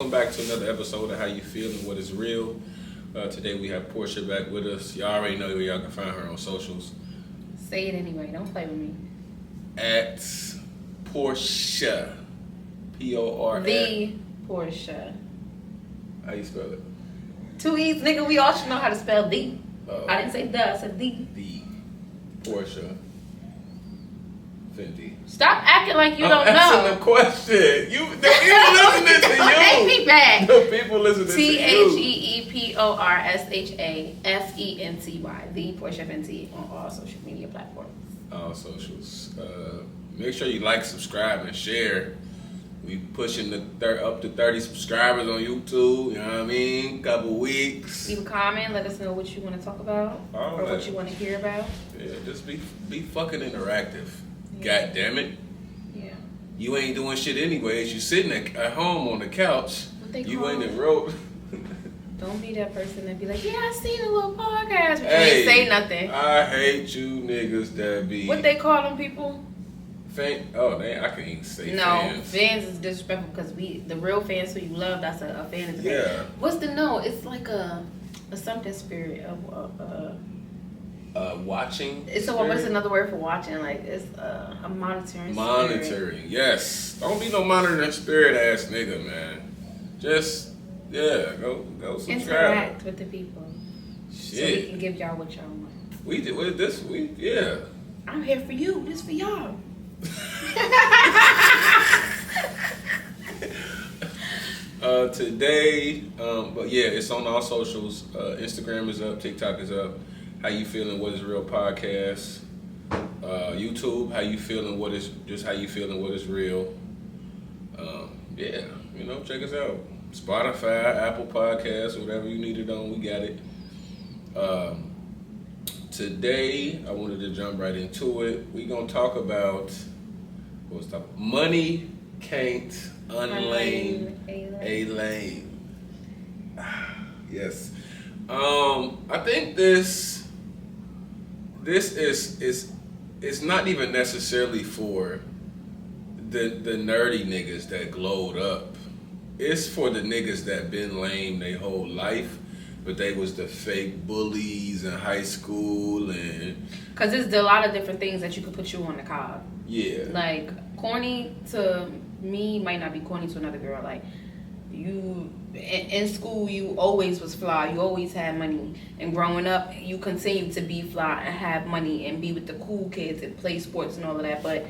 Welcome back to another episode of How You Feel and What Is Real. Today we have Porsha back with us. Y'all already know where y'all can find her on socials. Say it anyway. Don't play with me. At Porsha. P-O-R-S. The Porsha. How you spell it? Two E's, nigga. We all should know how to spell the. I didn't say the. I said the. The Porsha Fenty. Stop acting like you don't I'm asking know. the question. The people listening to you. Take me back. The people listening to you. ThePorshaFenty. The Porsha Fenty on all social media platforms. All socials. Make sure you like, subscribe, and share. We pushing up to 30 subscribers on YouTube. You know what I mean? Couple weeks. Leave a comment. Let us know what you want to talk about or what you want to hear about. Yeah, just be fucking interactive. Yeah. God damn it. Yeah. You ain't doing shit anyways. You sitting at home on the couch. What they you call ain't it? in road. Don't be that person that be like, yeah, I seen a little podcast, but Hey, you ain't say nothing. I hate you niggas that be. What they call them people? I can't even say No, fans. fans is disrespectful because the real fans who you love, that's a fan is a fan. Yeah. What's the no? It's like a something spirit of Watching. It's what's another word for watching? Like it's a monitoring. Monitoring, spirit. Yes. Don't be no monitoring spirit ass nigga, man. Just go subscribe. Interact with the people. Shit. So we can give y'all what y'all want. We did with this week, yeah. I'm here for you. This for y'all. Today, but yeah, it's on all socials. Instagram is up, TikTok is up. How You Feeling? What Is Real podcast. YouTube, How You Feeling? What Is Real? Yeah, check us out. Spotify, Apple Podcasts, whatever you need it on, we got it. Today, I wanted to jump right into it. We're gonna talk about money can't unlame a lame. Yes. I think this is it's not even necessarily for the nerdy niggas that glowed up. It's for the niggas that been lame their whole life, but they was the fake bullies in high school and. Cause there's a lot of different things that you could put you on the cob. Yeah. Like corny to me might not be corny to another girl. Like you in school, you always was fly. You always had money, and growing up, you continue to be fly and have money and be with the cool kids and play sports and all of that. But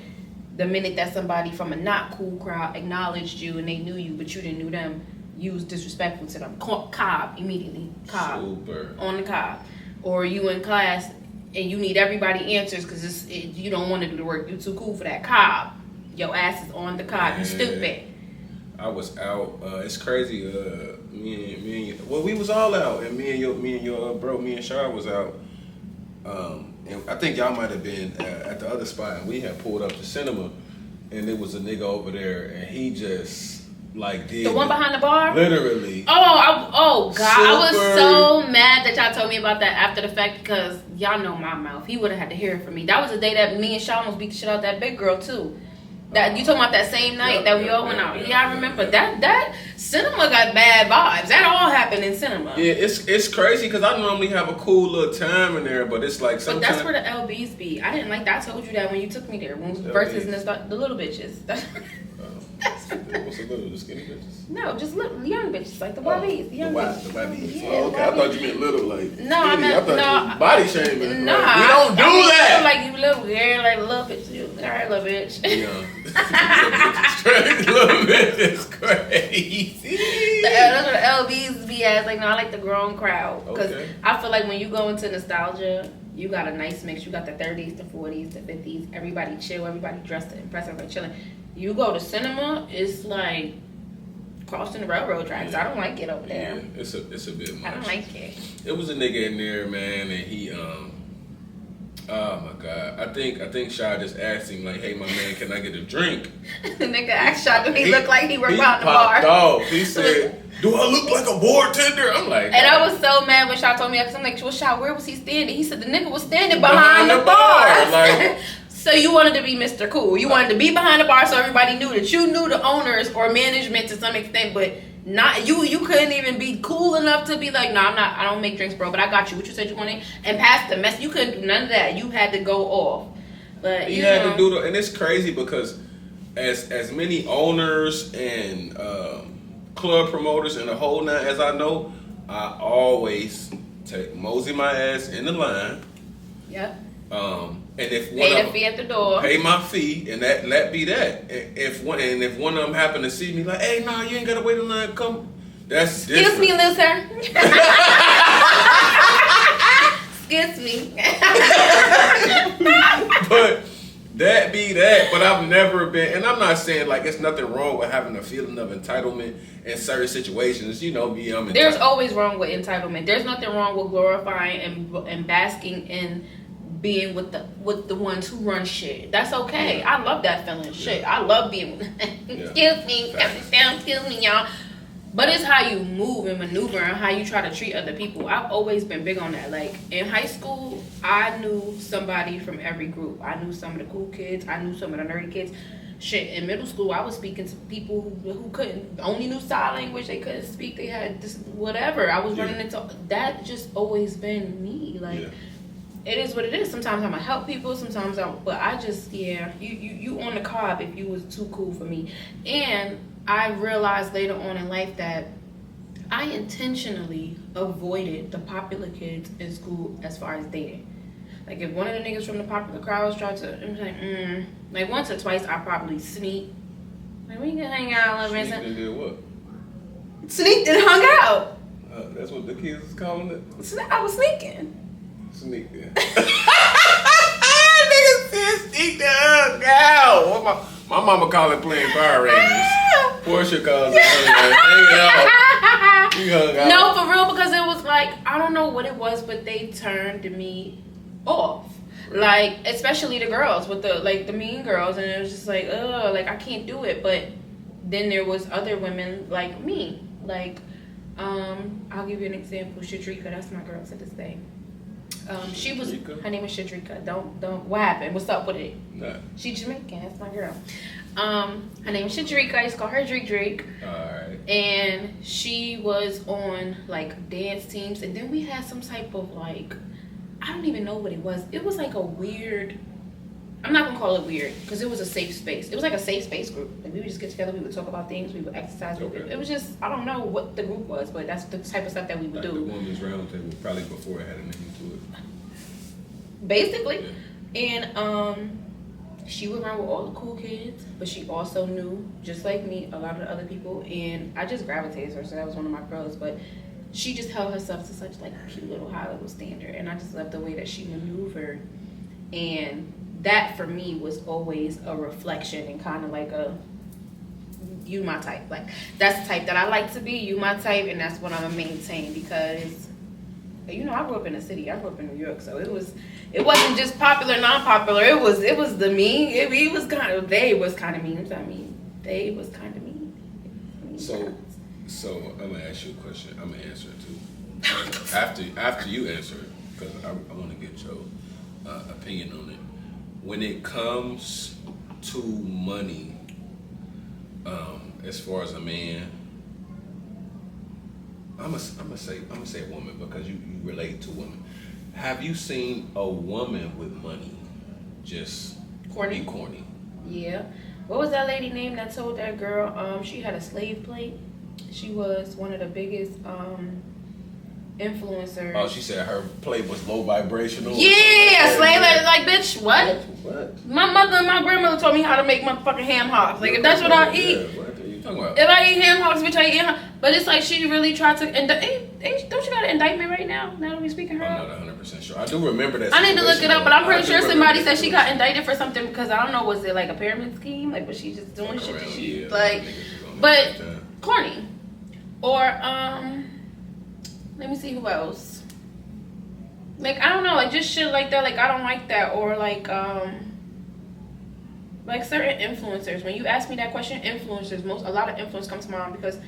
the minute that somebody from a not cool crowd acknowledged you and they knew you, but you didn't know them, you was disrespectful to them. Cob immediately. Cob. Super. On the cob. Or you in class and you need everybody answers because you don't want to do the work. You too cool for that. Cob. Your ass is on the cob. You stupid. I was out. It's crazy. Me and we was all out, and me and your bro, me and Shar was out. And I think y'all might have been at the other spot, and we had pulled up to cinema, and there was a nigga over there, and he just did the one behind the bar. Literally. Oh God! Super. I was so mad that y'all told me about that after the fact because y'all know my mouth. He would have had to hear it from me. That was the day that me and Shar almost beat the shit out that big girl too. That you talking about that same night that we all went out? Yeah, I remember that cinema got bad vibes. That all happened in cinema. Yeah, it's crazy because I normally have a cool little time in there, but it's like sometimes. But that's where the LBs be. I didn't like that. I told you that when you took me there. Versus the little bitches. What's the little, the skinny bitches? No, just little young bitches like the YBs. The young bitches. The YBs. Yeah, Oh, okay. I thought you meant little No, skinny. I meant I thought you was body shaming. Nah, we don't do that. Like you little girl, like little bitch. Alright, little bitch. Yeah. Little bitch is crazy. That's what the LBs be as. Like, no, I like the grown crowd. Because I feel like when you go into nostalgia, you got a nice mix. You got the 30s, the 40s, the 50s. Everybody chill. Everybody dressed to impress. Everybody chilling. You go to cinema, it's like crossing the railroad tracks. I don't like it over there. Yeah, it's a bit much. I don't like it. It was a nigga in there, man, and he oh my God. I think Shy just asked him like, hey my man, can I get a drink? The nigga asked Shy, do he look like he worked out in the popped bar? Off. He said, do I look like a bartender? I'm like, and I was so mad when Shy told me that because I'm like, well, Shy, where was he standing? He said the nigga was standing behind the bar. Like, So you wanted to be Mr. Cool. You wanted to be behind the bar so everybody knew that you knew the owners or management to some extent, but Not you couldn't even be cool enough to be like, no, I don't make drinks, bro, but I got you. What you said you wanted, and pass the mess. You couldn't do none of that. You had to go off. But you had to do and it's crazy because as many owners and club promoters and the whole nine as I know, I always mosey my ass in the line. Yep. And if one pay the fee at the door, pay my fee, and that be that. If one of them happen to see me like, hey, nah, you ain't gotta wait in line, come. That's different. Excuse me, little sir. Excuse me. But that be that. But I've never been, and I'm not saying like it's nothing wrong with having a feeling of entitlement in certain situations. You know me, I'm entitled. There's always wrong with entitlement. There's nothing wrong with glorifying and basking in being with the ones who run shit. That's okay. I love that feeling. Shit, I love being with excuse me, excuse me, y'all. But it's how you move and maneuver and how you try to treat other people. I've always been big on that. Like in high school, I knew somebody from every group. I knew some of the cool kids. I knew some of the nerdy kids. Shit, in middle school, I was speaking to people who couldn't, only knew sign language. They couldn't speak. They had this whatever. I was running into that. Just always been me. Like. It is what it is. Sometimes I'm gonna help people. Sometimes but I just you on the cob if you was too cool for me. And I realized later on in life that I intentionally avoided the popular kids in school as far as dating. Like if one of the niggas from the popular crowds tried to, I'm like once or twice I probably sneak. Like we can hang out a little bit. Sneaked and did what? Sneaked and hung out. That's what the kids is calling it. I was sneaking. Sneak there. Nigga said sneak the hug out. My mama call it playing Power Rangers. Porsha calls it hanging out. No, for real, because it was like, I don't know what it was, but they turned me off. Like, especially the girls with the mean girls, and it was just like, ugh, like I can't do it. But then there was other women like me. Like, I'll give you an example. Shadrika, that's my girl to this day. She was, her name is Shadrika. Don't, what happened? What's up with it? Nah. She Jamaican, that's my girl. Her name is Shadrika. I used to call her Drake. Alright. And she was on like dance teams, and then we had some type of like, I don't even know what it was. It was like a weird, I'm not gonna call it weird because it was a safe space. It was like a safe space group. Like we would just get together, we would talk about things, we would exercise. Okay. It was just, I don't know what the group was, but that's the type of stuff that we would like do. The woman's round table, probably before it had a name to it. Basically. Yeah. And she would run with all the cool kids, but she also knew, just like me, a lot of the other people, and I just gravitated to her, so that was one of my girls. But she just held herself to such like a cute little high level standard, and I just loved the way that she maneuvered. And that for me was always a reflection and kind of like a, you my type. Like that's the type that I like to be, you my type, and that's what I'm gonna maintain because, you know, I grew up in the city. I grew up in New York, so it wasn't just popular, non-popular. It was the mean. It was kind of, they was kind of mean. I mean, they was kind of mean. So I'm gonna ask you a question. I'm gonna answer it too. after you answer it, because I want to get your opinion on it. When it comes to money, as far as a man, I'm gonna say a woman because you relate to women. Have you seen a woman with money just Corny? be corny? Yeah. What was that lady name that told that girl she had a slave plate? She was one of the biggest influencers. Oh, she said her plate was low vibrational. Yeah, slave plate. Like, bitch, what? What? My mother and my grandmother told me how to make motherfucking ham hocks. Like, if that's what I eat. Yeah, what are you talking about? If I eat ham hocks, bitch, I eat ham hocks. But it's like she really tried to, don't you got an indictment right now? Now that we speaking her I'm up? not 100% sure. I do remember that. I need to look it up, but I'm pretty sure somebody said she got indicted. indicted for something because I don't know, was it like a pyramid scheme? Like, was she just doing shit that she, Yeah, like, but corny. Or, let me see who else. Like, I don't know, like, just shit like that, like, I don't like that. Or, like certain influencers. When you ask me that question, influencers, a lot of influence comes to mind because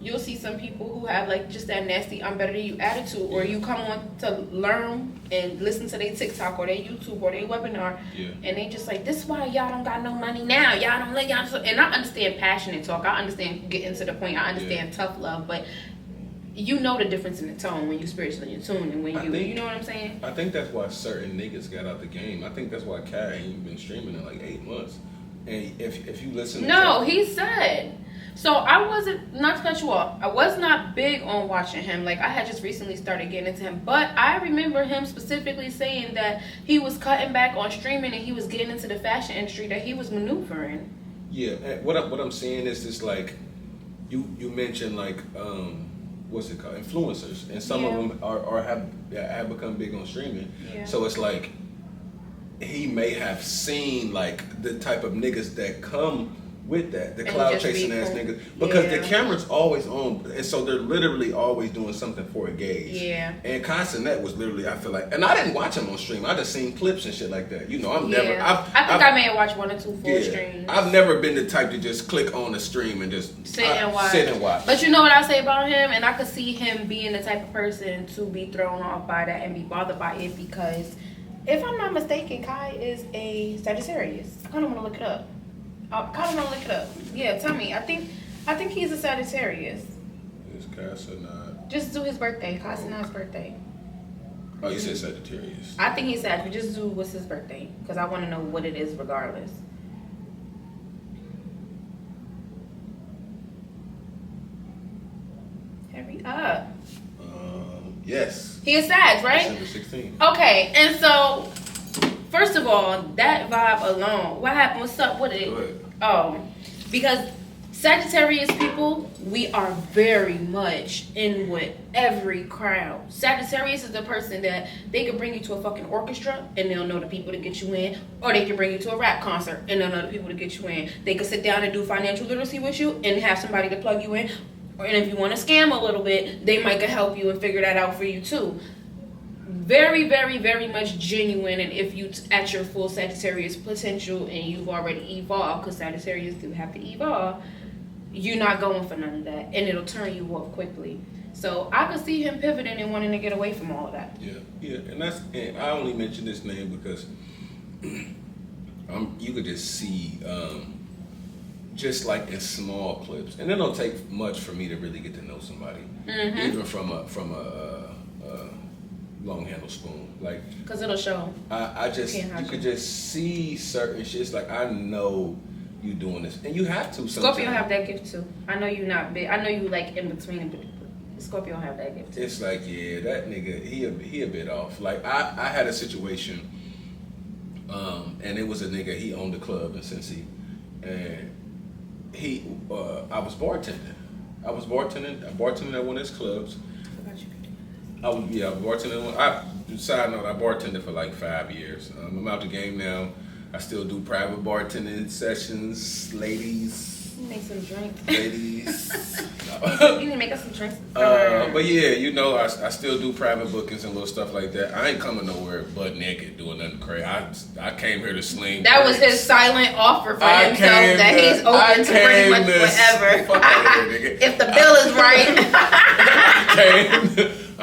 you'll see some people who have like just that nasty I'm better than you attitude, or you come on to learn and listen to their TikTok or their YouTube or their webinar, and they just like, this is why y'all don't got no money now. Y'all don't let y'all. And I understand passionate talk. I understand getting to the point. I understand tough love, but you know the difference in the tone when you spiritually in tune and when you know what I'm saying? I think that's why certain niggas got out the game. I think that's why Kai ain't been streaming in like 8 months. And if you listen to he said. So I wasn't, not to cut you off, I was not big on watching him. Like I had just recently started getting into him. But I remember him specifically saying that he was cutting back on streaming and he was getting into the fashion industry, that he was maneuvering. Yeah, and what I'm saying is this, like, you mentioned like, what's it called, influencers, and some of them have become big on streaming. So it's like he may have seen like the type of niggas that come with that, the cloud chasing ass niggas, because the camera's always on, and so they're literally always doing something for a gauge. And Constantine was literally, I feel like, and I didn't watch him on stream, I just seen clips and shit like that. You know, I may have watched 1 or 2 full streams. I've never been the type to just click on the stream and just sit and watch. But you know what I say about him, and I could see him being the type of person to be thrown off by that and be bothered by it, because if I'm not mistaken, Kai is a Sagittarius. I kind of want to look it up. Yeah, tell me. I think he's a Sagittarius. Is Casanat? Just do his birthday. Casanat's birthday. Oh, you said Sagittarius. I think he's Sag. Just do what's his birthday, because I want to know what it is regardless. Hurry up. Yes. He is Sag, right? December 16th. Okay, and so first of all, that vibe alone. What happened? What's up with it? Go ahead. Because Sagittarius people, we are very much in with every crowd. Sagittarius is the person that they can bring you to a fucking orchestra and they'll know the people to get you in, or they can bring you to a rap concert and they'll know the people to get you in. They can sit down and do financial literacy with you and have somebody to plug you in. And if you want to scam a little bit, they might can help you and figure that out for you too. Very, very, very much genuine, and if you at your full Sagittarius potential and you've already evolved, because Sagittarius do have to evolve, you're not going for none of that, and it'll turn you off quickly. So I could see him pivoting and wanting to get away from all of that. Yeah, and I only mention this name because you could just see, just like in small clips, and it don't take much for me to really get to know somebody, even from a long handle spoon, like, because it'll show. You could just see certain shit. Like, I know you doing this, and you have to. Scorpio have that gift too. I know you not big. I know you like in between, but Scorpio have that gift too. It's like, yeah, that nigga, he a bit off. Like, I had a situation, and it was a nigga. He owned a club in Cincy, and I was bartending. I bartending at one of his clubs. I bartending. Side note, I bartended for like 5 years. I'm out the game now. I still do private bartending sessions, ladies. Make some drinks. Ladies. You need to make us some drinks. But yeah, you know, I still do private bookings and little stuff like that. I ain't coming nowhere butt naked doing nothing crazy. I came here to sling. That was his silent offer for himself that he's open to pretty much whatever. If the bill is right.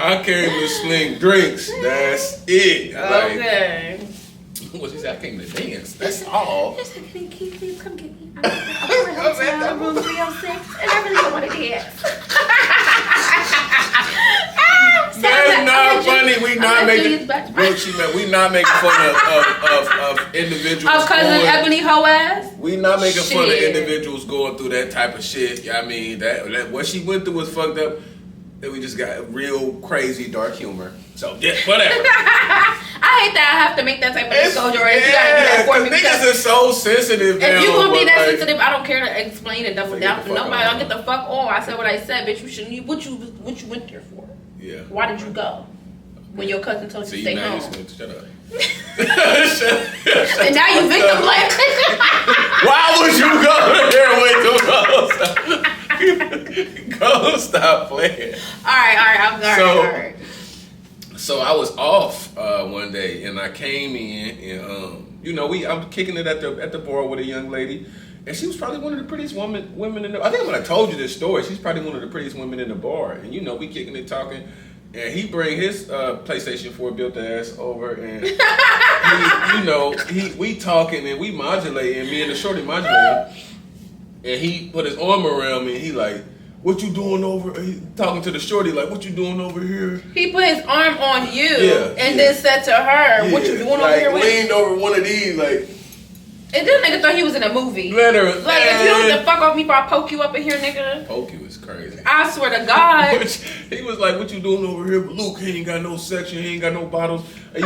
I came to sling drinks. That's it. Okay. What she said? I came to dance. That's all. Just come get me. I'm in hotel room 306, and I really don't want to dance. That's not funny. We not making. We not making fun of individuals. Of cousin Ebony Hoaz. We not making fun of individuals going through that type of shit. I mean, that what she went through was fucked up. And we just got real crazy dark humor. So yeah, whatever. I hate that I have to make that type of disclosure. If you gotta do that for me, niggas are so sensitive. If you gonna be that sensitive, I don't care to explain and double down for nobody. I'll get the fuck on. I said what I said, bitch. You shouldn't. What you went there for? Yeah. Why did you go when your cousin told you to stay home? Shut up. And now you victim blame. Why would you go there with the Go stop playing. All right. I'm sorry. All right. So I was off one day, and I came in, and I'm kicking it at the bar with a young lady, And she was probably one of the prettiest women in the. I think when I told you this story, she's probably one of the prettiest women in the bar. And you know, we kicking and talking, and he bring his PlayStation 4 built ass over, and we talking and we modulating. Me and the shorty modulating, and he put his arm around me. And he like, "What you doing over?" He talking to the shorty like, "What you doing over here?" He put his arm on you and then said to her, "What you doing over here?" Leaned over one of these like. And this nigga thought he was in a movie. Literally. Like, if you don't get the fuck off me before I poke you up in here, nigga. Poke you is crazy. I swear to God. He was like, "What you doing over here?" But Luke, he ain't got no section. He ain't got no bottles. And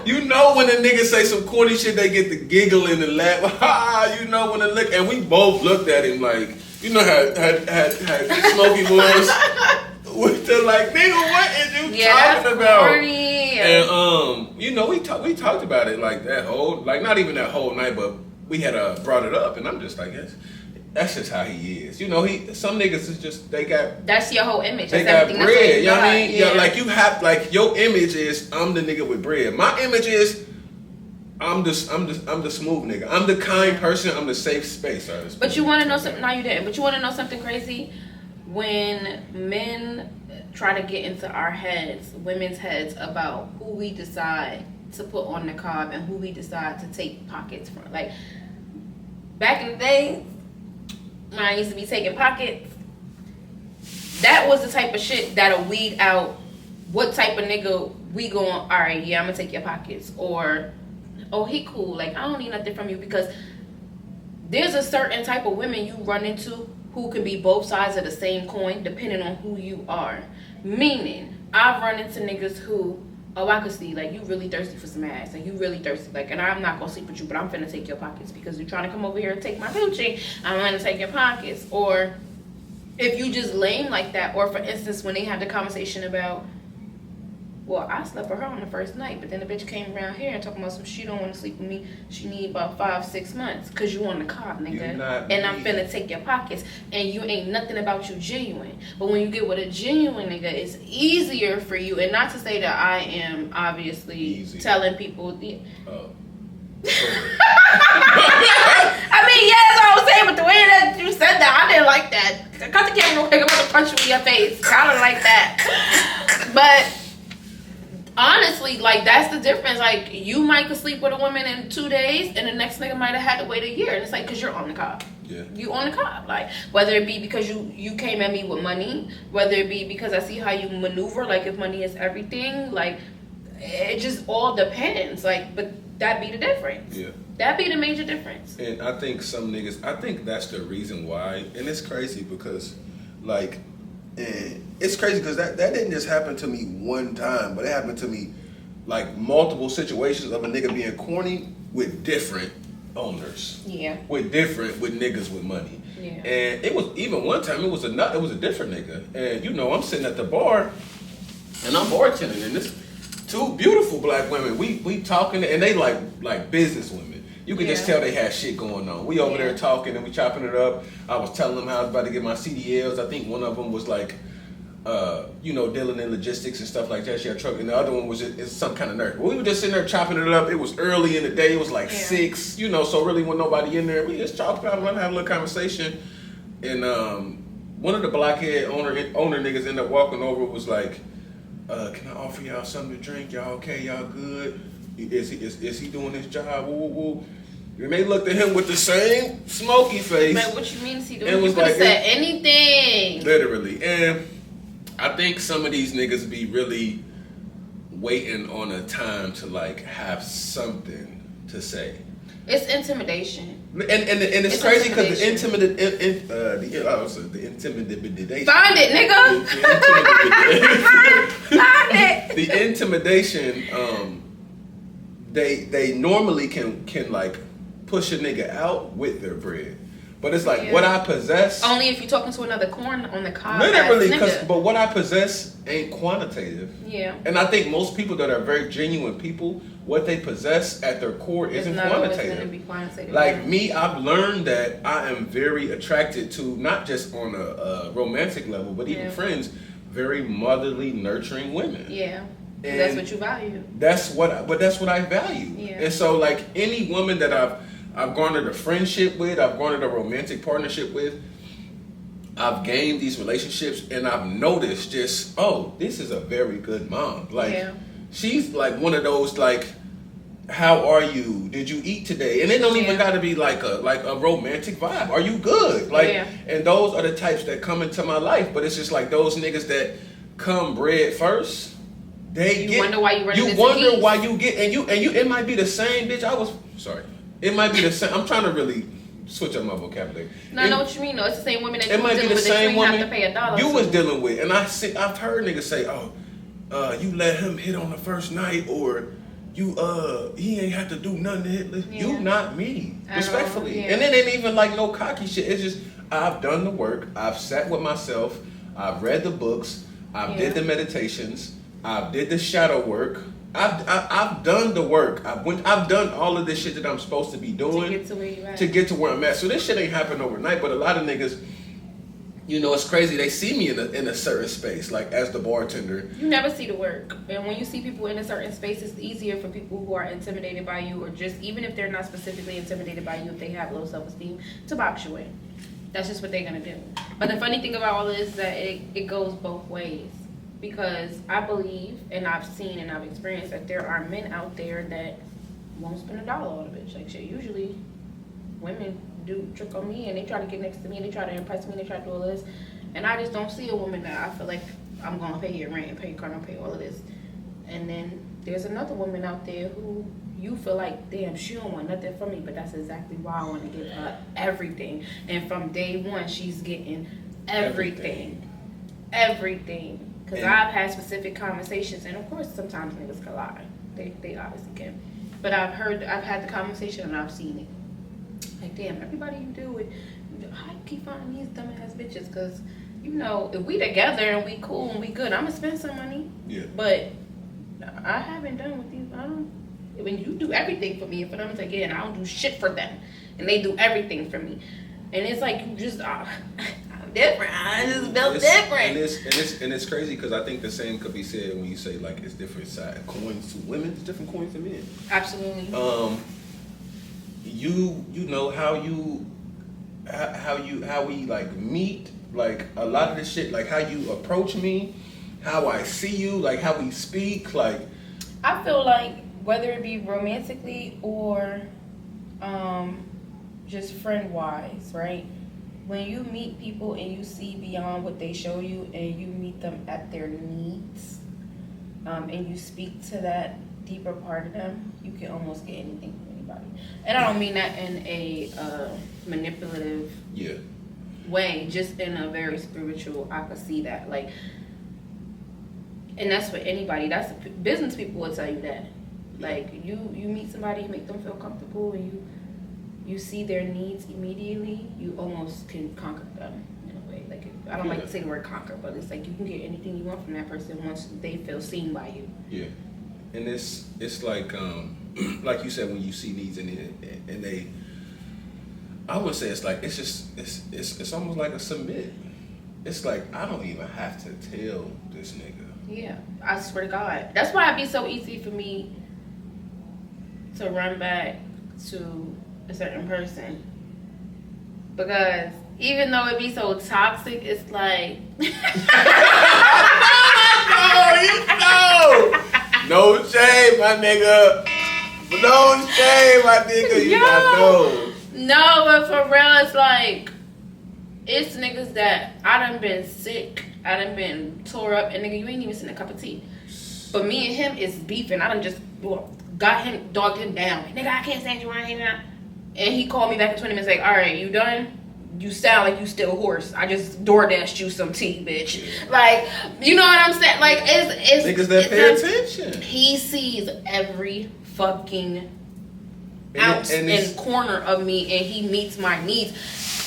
you know when a nigga say some corny shit, they get the giggling and laugh. You know when the look. And we both looked at him like, you know how Smokey was. With the like, nigga, what is you talking about? Corny. And you know, we talked about it like that whole, like not even that whole night, but we had brought it up, and I'm just like, yes, that's just how he is. You know, some niggas is just that's your whole image. They that's got bread. You know what I mean? Yeah, like you have like your image is I'm the nigga with bread. My image is I'm the smooth nigga. I'm the kind person. I'm the safe space. But you want to know something? No, you didn't. But you want to know something crazy? When men try to get into our heads, women's heads, about who we decide to put on the cob and who we decide to take pockets from. Like, back in the day, when I used to be taking pockets, that was the type of shit that'll weed out what type of nigga we going, all right, yeah, I'm going to take your pockets. Or, oh, he cool. Like, I don't need nothing from you. Because there's a certain type of women you run into who can be both sides of the same coin depending on who you are. Meaning, I've run into niggas who, oh, I could see, like, you really thirsty for some ass, and you really thirsty, like, and I'm not gonna sleep with you, but I'm finna take your pockets because you're trying to come over here and take my coochie. I'm gonna take your pockets. Or if you just lame like that, or for instance, when they had the conversation about, well, I slept with her on the first night, but then the bitch came around here and talking about some she don't want to sleep with me. She need about 5-6 months because you on the cob, nigga. And I'm finna take your pockets. And you ain't nothing about you genuine. But when you get with a genuine nigga, it's easier for you. And not to say that I am obviously telling people. I mean, yeah, that's what I was saying. But the way that you said that, I didn't like that. Cut the camera real quick. I'm about to punch you in your face. I don't like that. But honestly, like, that's the difference. Like, you might could sleep with a woman in 2 days, and the next nigga might have had to wait a year. And it's like, because you're on the cob. Yeah. You on the cob. Like, whether it be because you came at me with money, whether it be because I see how you maneuver, like, if money is everything, like, it just all depends. Like, but that be the difference. Yeah. That be the major difference. And I think some niggas, I think that's the reason why, and it's crazy because, like, and it's crazy because that didn't just happen to me one time, but it happened to me like multiple situations of a nigga being corny with different owners. Yeah. With niggas with money. Yeah. And it was even one time it was a different nigga. And you know, I'm sitting at the bar and I'm bartending and this two beautiful black women, we talking and they like business women. You could just tell they had shit going on. We over there talking and we chopping it up. I was telling them how I was about to get my CDLs. I think one of them was like, dealing in logistics and stuff like that. She had a truck, and the other one was is some kind of nerd. We were just sitting there chopping it up. It was early in the day. It was like 6, so really when nobody in there, we just chopped it up and have a little conversation. And one of the blockhead owner niggas ended up walking over. Was like, "Can I offer y'all something to drink? Y'all okay? Y'all good? Is he doing his job?" Woo, woo, woo. And they looked at him with the same smoky face. Man, what you mean is he doing? You could have said anything. Literally. And I think some of these niggas be really waiting on a time to like have something to say. It's intimidation. And it's crazy because the intimidation. Find it, nigga. Find it. The intimidation. They normally can like push a nigga out with their bread, but it's like what I possess. Only if you're talking to another corn on the cob. Literally, but what I possess ain't quantitative. Yeah. And I think most people that are very genuine people, what they possess at their core isn't quantitative. Like me, I've learned that I am very attracted to, not just on a romantic level, but even friends, very motherly, nurturing women. Yeah. And that's what you value. That's what I value. Yeah. And so like any woman that I've garnered a friendship with, I've garnered a romantic partnership with. I've gained these relationships, and I've noticed just, oh, this is a very good mom. Like, she's like one of those like, how are you? Did you eat today? And it don't even got to be like a romantic vibe. Are you good? Like, and those are the types that come into my life. But it's just like those niggas that come bread first. You wonder why you You wonder why you get and you. It might be the same bitch. It might be the same. I'm trying to really switch up my vocabulary. No, I know what you mean. No, it's the same women that you was dealing with that you have to pay $1. You was dealing with, and I've heard niggas say, "Oh, you let him hit on the first night," or he ain't have to do nothing to hit. You not me, respectfully. And it ain't even like no cocky shit. It's just I've done the work. I've sat with myself. I've read the books. I've did the meditations. I've did the shadow work. I've done the work. I've done all of this shit that I'm supposed to be doing to get to where I'm at. So this shit ain't happened overnight. But a lot of niggas, it's crazy. They see me in a certain space, like as the bartender. You never see the work, and when you see people in a certain space, it's easier for people who are intimidated by you, or just even if they're not specifically intimidated by you, if they have low self-esteem, to box you in. That's just what they're gonna do. But the funny thing about all this is that it goes both ways. Because I believe, and I've seen and I've experienced that there are men out there that won't spend $1 on a bitch. Like shit, usually women do trick on me and they try to get next to me and they try to impress me and they try to do all this. And I just don't see a woman that I feel like I'm gonna pay your rent, pay your car, and pay all of this. And then there's another woman out there who you feel like, damn, she don't want nothing from me, but that's exactly why I want to give her everything. And from day one, she's getting everything. Because I've had specific conversations, and of course, sometimes niggas can lie. They obviously can. But I've had the conversation, and I've seen it. Like, damn, everybody you do it, how you keep finding these dumbass bitches? Because, if we together and we cool and we good, I'm going to spend some money. Yeah. But I haven't done with these. When you do everything for me, and for them to again, I don't do shit for them. And they do everything for me. And it's like, you just... different. I just built different. And it's crazy because I think the same could be said when you say like it's different side coins to women, it's different coins to men. Absolutely. You know how we like meet, like a lot of the shit, like how you approach me, how I see you, like how we speak, like I feel like whether it be romantically or just friend wise, right? When you meet people and you see beyond what they show you and you meet them at their needs, and you speak to that deeper part of them, you can almost get anything from anybody. And I don't mean that in a manipulative way, just in a very spiritual, I could see that. Like, and that's for anybody. That's business people will tell you that. Like, you meet somebody, you make them feel comfortable, and you see their needs immediately, you almost can conquer them in a way. Like, I don't like to say the word conquer, but it's like you can get anything you want from that person once they feel seen by you. Yeah, and it's like like you said, when you see needs and they, I would say it's like it's almost like a submit. It's like I don't even have to tell this nigga. Yeah, I swear to God, that's why it'd be so easy for me to run back to a certain person, because even though it be so toxic, it's like no shame, my nigga. No shame, my nigga. You got no. No, but for real, it's like it's niggas that I done been sick, I done been tore up, and nigga, you ain't even seen a cup of tea. But me and him is beefing. I done just dogged him down. Nigga, I can't stand you around here now. And he called me back in 20 minutes like, all right, you done? You sound like you still hoarse. I just DoorDashed you some tea, bitch. Like, you know what I'm saying? Like, it's niggas that pay attention. He sees every fucking ounce and corner of me, and he meets my needs.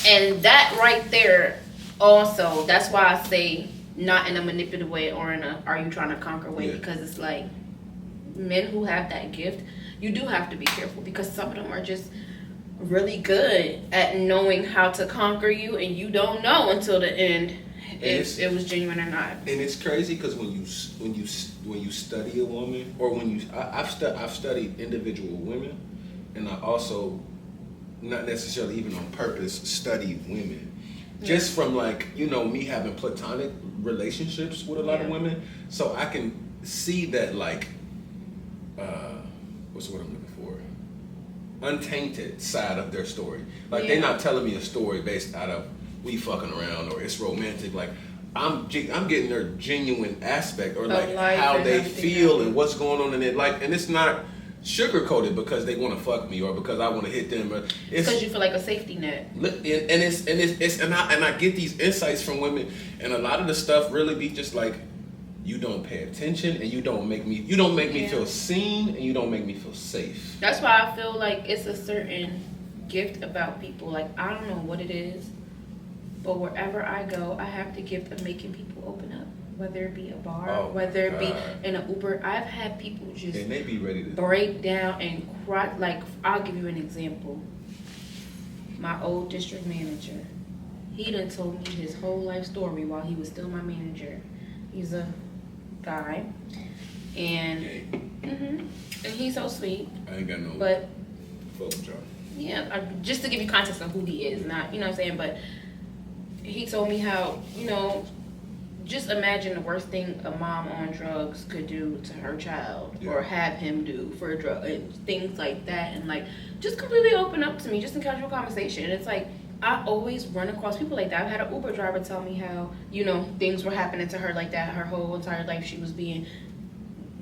And that right there, also, that's why I say not in a manipulative way or in a are you trying to conquer way, because it's like men who have that gift, you do have to be careful, because some of them are just really good at knowing how to conquer you, and you don't know until the end if it was genuine or not. And it's crazy because when you study a woman, or I've studied individual women, and I also not necessarily even on purpose, study women. Just from like, you know, me having platonic relationships with a lot of women. So I can see that like, what's the word I'm looking for? Untainted side of their story. Like they're not telling me a story based out of we fucking around or it's romantic. Like I'm getting their genuine aspect or like how they feel and what's going on in it. Like, and it's not sugar coated because they want to fuck me or because I want to hit them. It's because you feel like a safety net. And I get these insights from women, and a lot of the stuff really be just like, you don't pay attention and you don't make me feel seen and you don't make me feel safe. That's why I feel like it's a certain gift about people. Like I don't know what it is, but wherever I go, I have the gift of making people open up. Whether it be a bar, whether it be in an Uber, I've had people just and they be ready to break down and cry. Like I'll give you an example. My old district manager, he done told me his whole life story while he was still my manager. He's a guy, and and he's so sweet. I ain't got no. But fuck with y'all. Yeah, just to give you context of who he is, not you know what I'm saying, but he told me how just imagine the worst thing a mom on drugs could do to her child or have him do for a drug and things like that, and like just completely open up to me just in casual conversation. And it's like I always run across people like that. I've had an Uber driver tell me how things were happening to her like that her whole entire life. She was being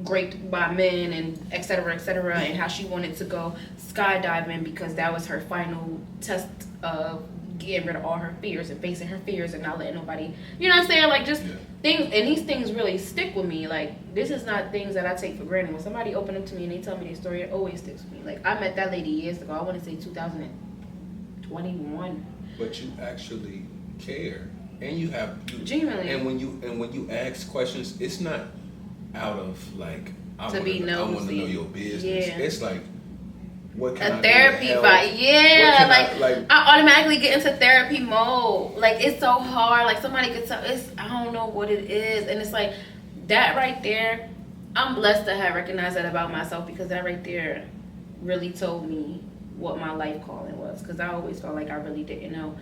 raped by men and et cetera, and how she wanted to go skydiving because that was her final test of getting rid of all her fears and facing her fears and not letting nobody, you know what I'm saying? Like just things, and these things really stick with me. Like this is not things that I take for granted. When somebody open up to me and they tell me their story, it always sticks with me. Like I met that lady years ago. I want to say 2021. But you actually care, and you have genuinely. And when you ask questions, it's not out of like I want to know your business. Yeah. It's like. What can therapy vibe, I automatically get into therapy mode. Like it's so hard. Like somebody could tell, I don't know what it is, and it's like that right there. I'm blessed to have recognized that about myself because that right there really told me what my life calling was. Because I always felt like I really didn't know,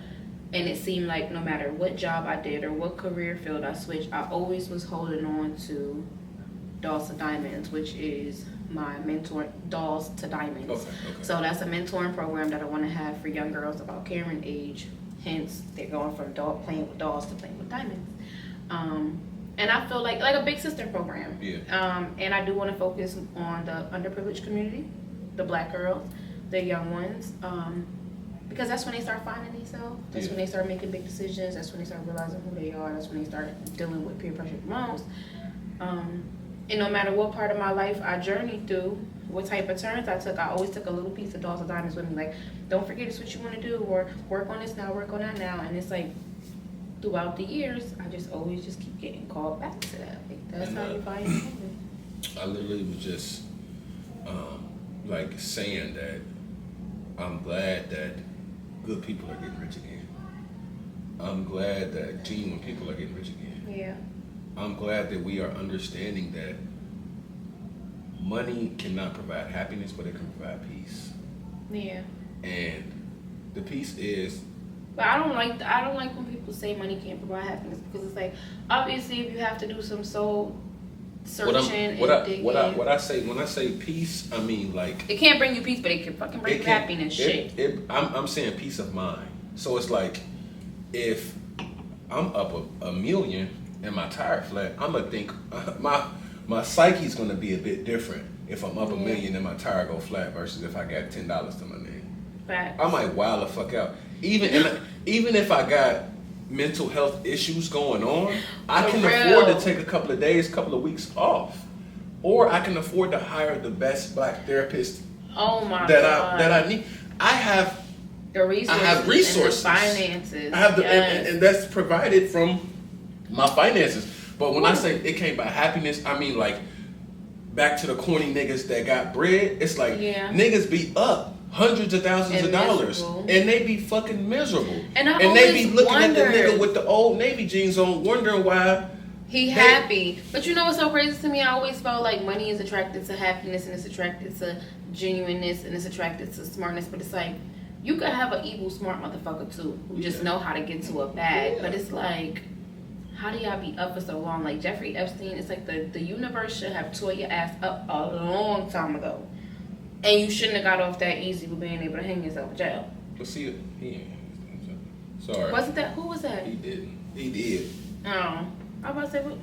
and it seemed like no matter what job I did or what career field I switched, I always was holding on to Dolls to Diamonds, which is my mentor, Dolls to Diamonds. Okay. So that's a mentoring program that I want to have for young girls about Karen age. Hence, they're going from playing with dolls to playing with diamonds. And I feel like a big sister program. Yeah. And I do want to focus on the underprivileged community, the black girls, the young ones, because that's when they start finding themselves. That's when they start making big decisions. That's when they start realizing who they are. That's when they start dealing with peer pressure the most. And no matter what part of my life I journeyed through, what type of turns I took, I always took a little piece of Dolls of Diamonds with me. Like, don't forget it's what you want to do, or work on this now, work on that now. And it's like, throughout the years, I just always just keep getting called back to that. Like, that's how you find something. I literally was just, like, saying that I'm glad that good people are getting rich again. I'm glad that genuine people are getting rich again. Yeah. I'm glad that we are understanding that money cannot provide happiness, but it can provide peace. Yeah. And the peace is. But I don't like when people say money can't provide happiness, because it's like, obviously if you have to do some soul searching when I say peace, I mean like it can't bring you peace, but it can fucking bring you happiness. I'm saying peace of mind. So it's like if I'm up a million and my tire flat, I'm gonna think my psyche's gonna be a bit different if I'm up $1 million and my tire go flat versus if I got $10 to my name. Facts. I might wild the fuck out. Even if I got mental health issues going on, I can afford to take a couple of days, couple of weeks off, or I can afford to hire the best black therapist. Oh my God. that I need. I have the resources. I have resources. And the finances. I have and that's provided from my finances. But when I say it came by happiness, I mean like back to the corny niggas that got bread. It's like niggas be up hundreds of thousands of dollars and they be fucking miserable. And they be looking at the nigga with the old Navy jeans on, wondering why he happy. But you know what's so crazy to me? I always felt like money is attracted to happiness, and it's attracted to genuineness, and it's attracted to smartness. But it's like You could have an evil, smart motherfucker too, who just know how to get to a bag. But it's like, how do y'all be up for so long? Like Jeffrey Epstein, it's like the universe should have tore your ass up a long time ago, and you shouldn't have got off that easy with being able to hang yourself in jail. But see, sorry. Wasn't that? Who was that? He didn't. He did. Oh, I was about to say what?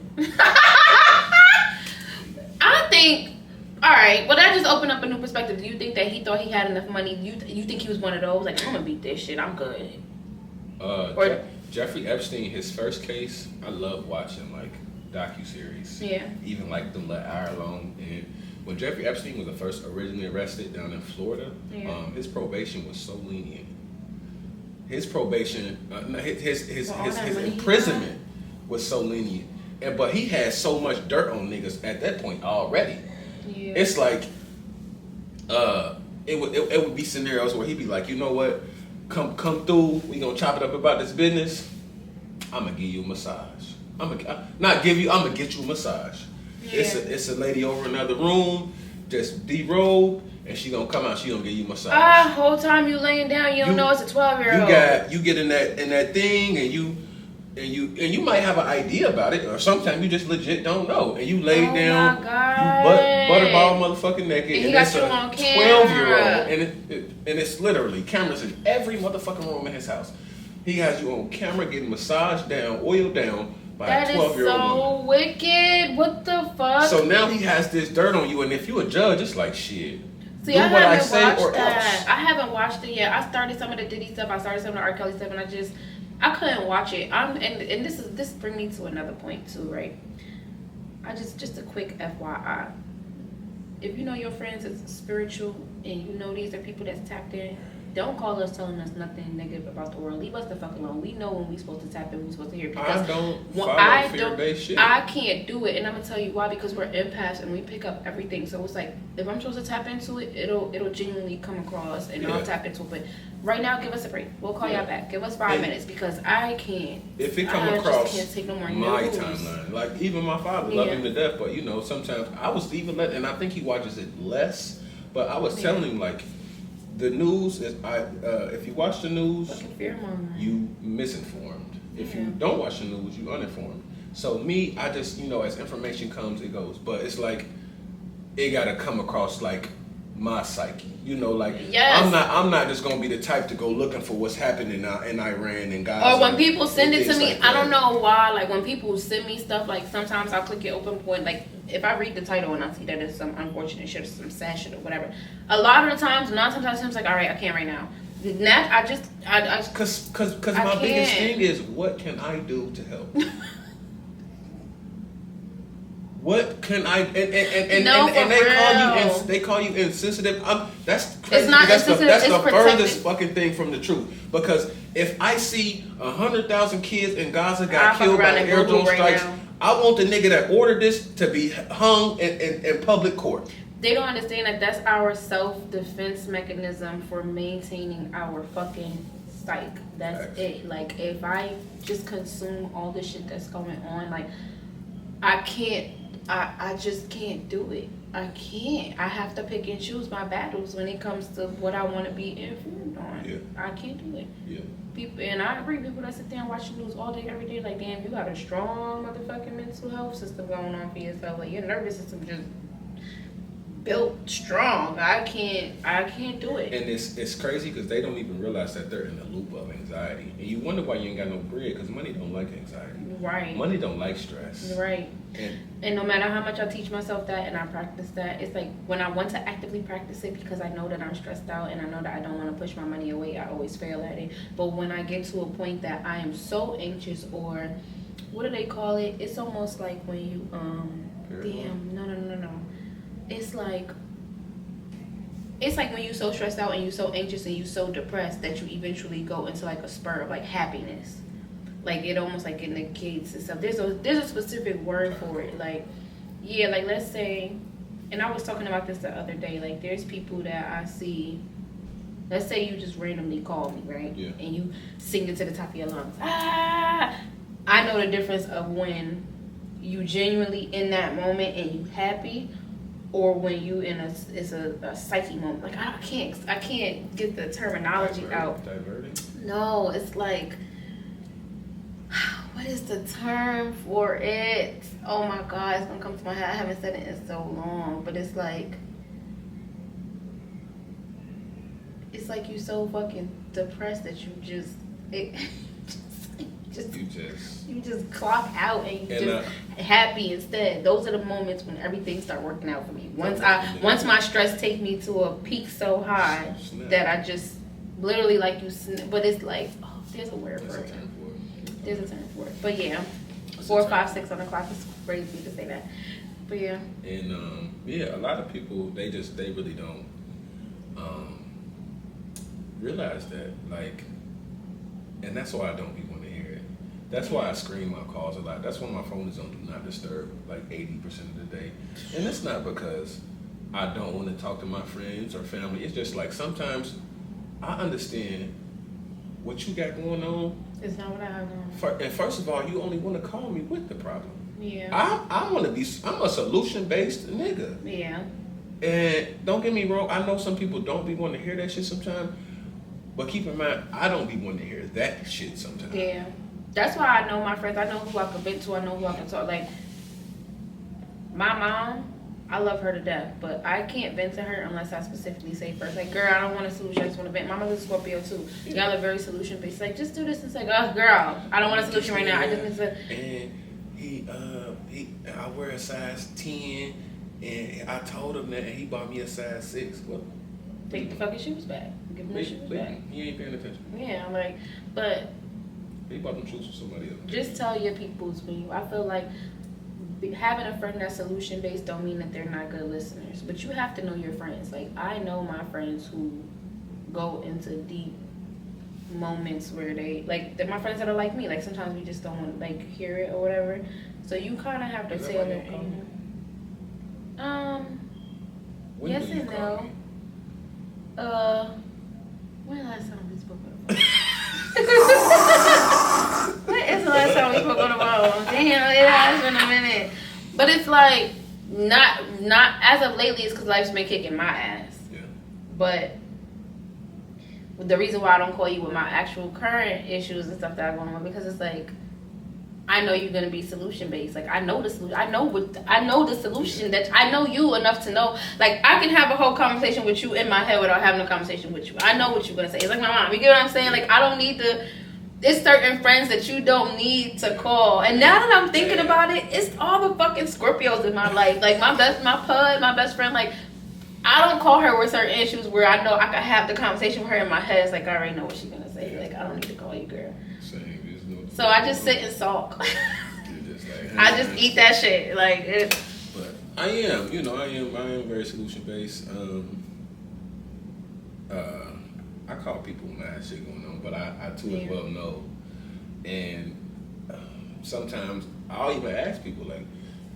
I think. All right, well that just opened up a new perspective. Do you think that he thought he had enough money? You think he was one of those like, I'm gonna beat this shit, I'm good? Jeffrey Epstein, his first case, I love watching like docuseries. Yeah. Even like them hour long. And when Jeffrey Epstein was originally arrested down in Florida, his probation was so lenient. His probation, his imprisonment was so lenient, but he had so much dirt on niggas at that point already. Yeah. It's like, it would be scenarios where he'd be like, you know what, come through, we gonna chop it up about this business. I'm gonna give you a massage. I'm gonna get you a massage. Yeah. It's a lady over in another room, just derobe, and she gonna come out. She gonna give you a massage. Whole time you laying down, you don't know it's a 12-year-old. You get in that thing, and you might have an idea about it, or sometimes you just legit don't know, and you lay down, you butterball motherfucking naked, and it's a 12-year-old, and it's literally cameras in every motherfucking room in his house. He has you on camera getting massaged down, oiled down by a 12-year-old woman. That is so wicked. What the fuck? So now he has this dirt on you, and if you a judge, it's like shit. See, I haven't watched that. I haven't watched it yet. I started some of the Diddy stuff. I started some of the R. Kelly stuff, and I couldn't watch it. And this brings me to another point too, right? Just a quick FYI. If you know your friends is spiritual and you know these are people that's tapped in, don't call us telling us nothing negative about the world. Leave us the fuck alone. We know when we're supposed to tap in, we're supposed to hear. Because I don't fear-based shit. I can't do it, and I'm gonna tell you why. Because we're empaths and we pick up everything. So it's like if I'm supposed to tap into it, it'll genuinely come across, and I'll tap into it. But right now, give us a break. We'll call y'all back. Give us 5 minutes because I can't. If it come across can't take no more my news. Timeline, like even my father loved him to death, but sometimes I was even and I think he watches it less. But I was telling him like. The news is, if you watch the news, you misinformed. If you don't watch the news, you uninformed. So me, I just, as information comes, it goes. But it's like, it gotta come across like my psyche. Yes. I'm not just gonna be the type to go looking for what's happening in Iran and Gaza. Or when people send it to me, I don't know why. Like when people send me stuff, like sometimes I'll click it open point. Like if I read the title and I see that it's some unfortunate shit or some sad shit or whatever, a lot of the times, 9 times out of 10, it's like, all right, I can't right now. Cause my biggest thing is, what can I do to help? What can I and they call you insensitive. That's crazy. It's not that's insensitive. The furthest fucking thing from the truth. Because if I see 100,000 kids in Gaza got killed by air drone strikes, I want the nigga that ordered this to be hung in public court. They don't understand that that's our self-defense mechanism for maintaining our fucking psyche. That's it. Like if I just consume all the shit that's going on, like I just can't do it. I can't. I have to pick and choose my battles when it comes to what I want to be informed on. Yeah. I can't do it. Yeah. People, and I agree, people that sit there and watch the news all day, every day, like, damn, you got a strong motherfucking mental health system going on for yourself. Like, your nervous system just built strong. I can't do it. And it's crazy because they don't even realize that they're in a loop of anxiety. And you wonder why you ain't got no bread, because money don't like anxiety. Right. Money don't like stress. Right. And no matter how much I teach myself that and I practice that, it's like when I want to actively practice it because I know that I'm stressed out and I know that I don't want to push my money away, I always fail at it. But when I get to a point that I am so anxious, or what do they call it? It's almost like when you no. It's like when you're so stressed out and you're so anxious and you're so depressed that you eventually go into like a spur of like happiness. Like it almost like it negates itself. There's a specific word for it. Like, yeah, like let's say, and I was talking about this the other day, like there's people that I see, let's say you just randomly call me, right? Yeah. And you sing it to the top of your lungs. Ah! I know the difference of when you genuinely in that moment and you happy, or when you in it's a psyche moment. Like I can't get the terminology out. Diverting? No, it's like, what is the term for it? Oh my God, it's gonna come to my head. I haven't said it in so long, but it's like you so fucking depressed that you just you just clock out and you just happy instead. Those are the moments when everything start working out for me. Once my stress take me to a peak so high that I just literally like you. But it's like, oh, there's a word for it. There's a term for it. But yeah, 4, 5, 6 on the clock is crazy to say that. But yeah. And a lot of people they really don't realize that, like, and that's why I don't be wanting to hear it. That's why I screen my calls a lot. That's why my phone is on do not disturb like 80% of the day. And it's not because I don't want to talk to my friends or family. It's just like sometimes I understand what you got going on. It's not what I have going on. And first of all, you only want to call me with the problem. Yeah. I'm a solution-based nigga. Yeah. And don't get me wrong, I know some people don't be wanting to hear that shit sometimes. But keep in mind, I don't be wanting to hear that shit sometimes. Yeah. That's why I know my friends. I know who I can vent to. I know who I can talk. Like, my mom, I love her to death. But I can't vent to her unless I specifically say first. Like, girl, I don't want a solution. I just want to vent. My mother's a Scorpio, too. Y'all are very solution-based. Like, just do this. It's like, oh, girl, I don't want a solution right now. I just need to... And I wear a size 10, and I told him that, and he bought me a size 6. Well, take the fucking shoes back. Give him the shoes back. He ain't paying attention. Yeah, like, but he bought them shoes for somebody else. Just tell your peoples when you. I feel like having a friend that's solution based don't mean that they're not good listeners, but you have to know your friends. Like, I know my friends who go into deep moments where they like. They're my friends that are like me. Like, sometimes we just don't want to like hear it or whatever. So you kind of have to tell them. Yes and no. When last time we spoke on the phone? When is the last time we spoke on the phone? Damn, it has been a minute. But it's like not as of lately. It's because life's been kicking my ass. Yeah. But the reason why I don't call you with my actual current issues and stuff that are going on, because it's like, I know you're gonna be solution based. Like, I know the solution. I know the solution. That I know you enough to know. Like, I can have a whole conversation with you in my head without having a conversation with you. I know what you're gonna say. It's like my mom. You get what I'm saying? Like, I don't need to. There's certain friends that you don't need to call. And now that I'm thinking about it, it's all the fucking Scorpios in my life. Like, my best friend. Like, I don't call her with certain issues where I know I can have the conversation with her in my head. It's like, I already know what she's gonna say. Like, I don't need to call you, girl. So I just sit and sulk. I just eat that shit. Like, it. But I am very solution based. I call people when I have shit going on, but I too as well know. And sometimes I'll even ask people, like,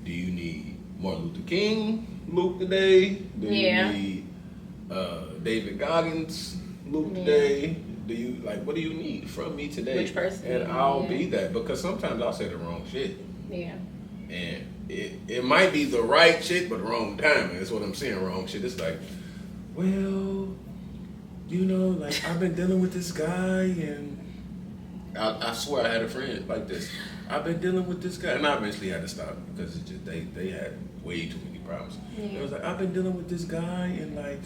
do you need Martin Luther King Luke today? Do you need David Goggins Luke today? Do you what do you need from me today? Which person? And I'll be that, because sometimes I'll say the wrong shit. Yeah. And it might be the right shit, but the wrong timing. That's what I'm saying, wrong shit. It's like, well, like, I've been dealing with this guy, and I swear I had a friend like this. I've been dealing with this guy, and I eventually had to stop because it's just they had way too many problems. Yeah. It was like, I've been dealing with this guy, and like,